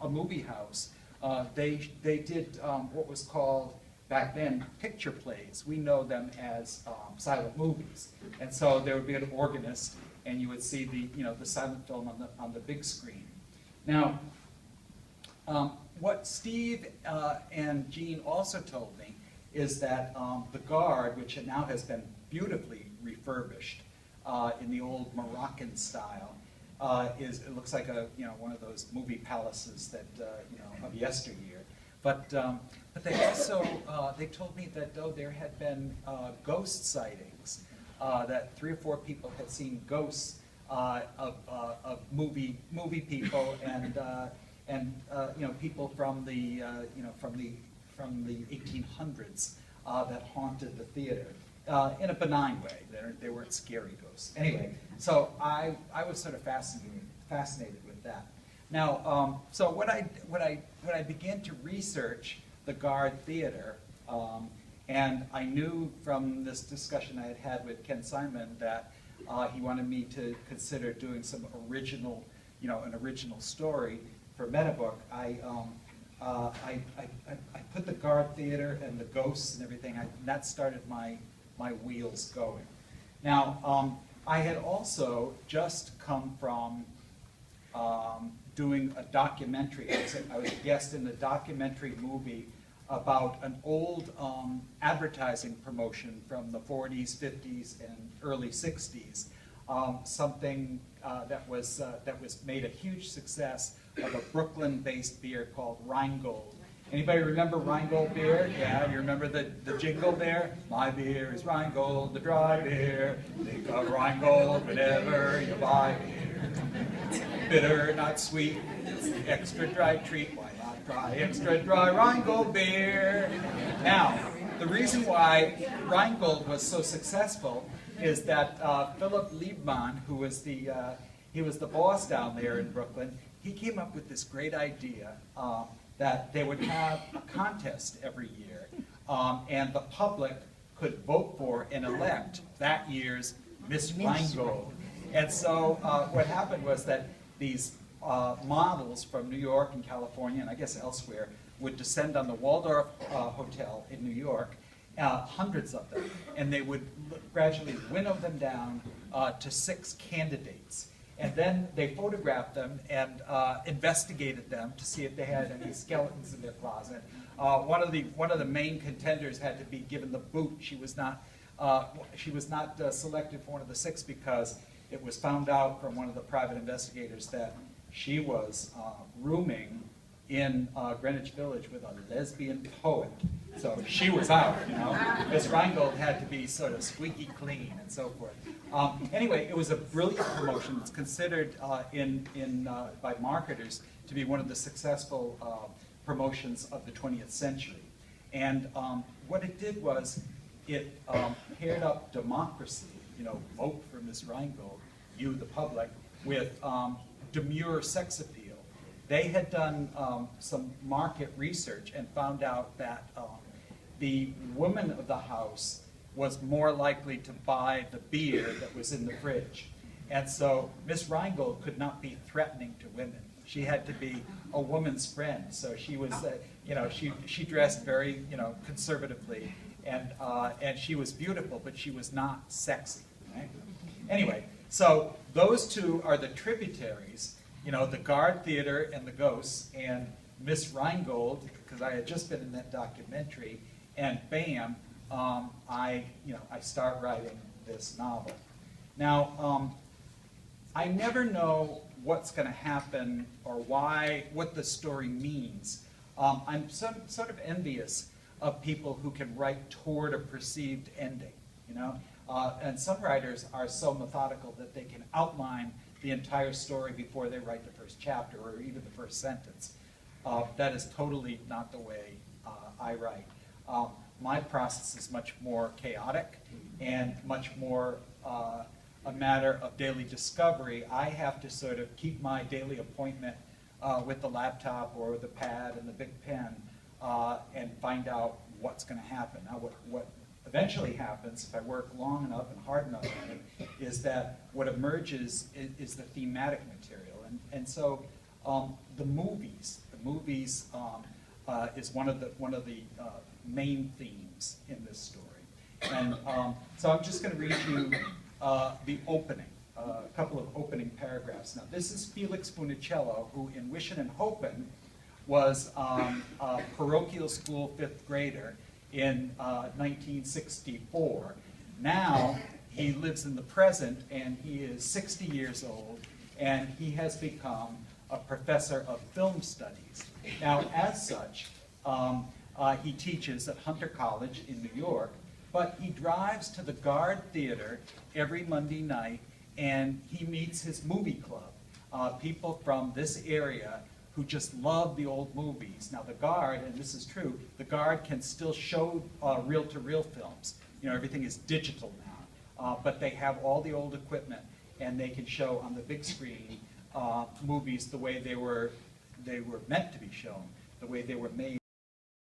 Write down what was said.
a movie house, they did what was called back then picture plays. We know them as silent movies. And so there would be an organist, and you would see the silent film on the big screen. Now, what Steve and Jean also told me is that the Guard, which now has been beautifully refurbished in the old Moroccan style, it looks like one of those movie palaces that of yesteryear. But they also they told me that there had been ghost sightings, that 3 or 4 people had seen ghosts of movie people and people from the from the 1800s that haunted the theater in a benign way. They weren't scary ghosts. Anyway, so I was sort of fascinated with that. Now, so when I began to research the Guard Theater, and I knew from this discussion I had had with Ken Simon that he wanted me to consider doing some original, an original story for Metabook. I put the Guard Theater and the ghosts and everything. That started my wheels going. Now, I had also just come from doing a documentary. I was a guest in a documentary movie about an old advertising promotion from the 40s, 50s, and early 60s. Something that was made a huge success of a Brooklyn-based beer called Rheingold. Anybody remember Rheingold beer? Yeah, you remember the jingle there? My beer is Rheingold, the dry beer. Think of Rheingold whenever you buy beer. Bitter, not sweet, extra dry treat. Why not try extra dry Rheingold beer? Now, the reason why Rheingold was so successful is that Philip Liebman, who was he was the boss down there in Brooklyn, he came up with this great idea that they would have a contest every year, and the public could vote for and elect that year's Miss Rheingold. And so what happened was that these models from New York and California, and I guess elsewhere, would descend on the Waldorf Hotel in New York, hundreds of them, and they would gradually winnow them down to 6 candidates. And then they photographed them and investigated them to see if they had any skeletons in their closet. One of the main contenders had to be given the boot. She was not selected for one of the 6 because it was found out from one of the private investigators that she was rooming in Greenwich Village with a lesbian poet. So she was out, Miss Rheingold had to be sort of squeaky clean and so forth. Anyway, it was a brilliant promotion. It's considered by marketers to be one of the successful promotions of the 20th century. And what it did was it paired up democracy, vote for Miss Rheingold, you the public, with demure sex appeal. They had done some market research and found out that the woman of the house was more likely to buy the beer that was in the fridge. And so Miss Rheingold could not be threatening to women. She had to be a woman's friend. So she was, she dressed very, conservatively, and she was beautiful, but she was not sexy. Right? Anyway, so those 2 are the tributaries, the Guard Theater and the Ghosts, and Miss Rheingold, because I had just been in that documentary, and bam, I start writing this novel. Now, I never know what's going to happen or what the story means. I'm sort of envious of people who can write toward a perceived ending, and some writers are so methodical that they can outline the entire story before they write the first chapter or even the first sentence. That is totally not the way I write. My process is much more chaotic and much more a matter of daily discovery. I have to sort of keep my daily appointment with the laptop or the pad and the big pen and find out what's going to happen. Now, what eventually happens, if I work long enough and hard enough on it, is that what emerges is the thematic material. And so the movies, The movies is one of the main themes in this story. And so I'm just going to read you the opening, a couple of opening paragraphs. Now, this is Felix Funicello, who in Wishin' and Hopin' was a parochial school fifth grader in 1964. Now, he lives in the present, and he is 60 years old, and he has become a professor of film studies. Now, as such, he teaches at Hunter College in New York, but he drives to the Guard Theater every Monday night, and he meets his movie club, people from this area who just love the old movies. Now, the Guard, and this is true, the Guard can still show reel-to-reel films. You know, everything is digital now, but they have all the old equipment, and they can show on the big screen movies the way they were meant to be shown, the way they were made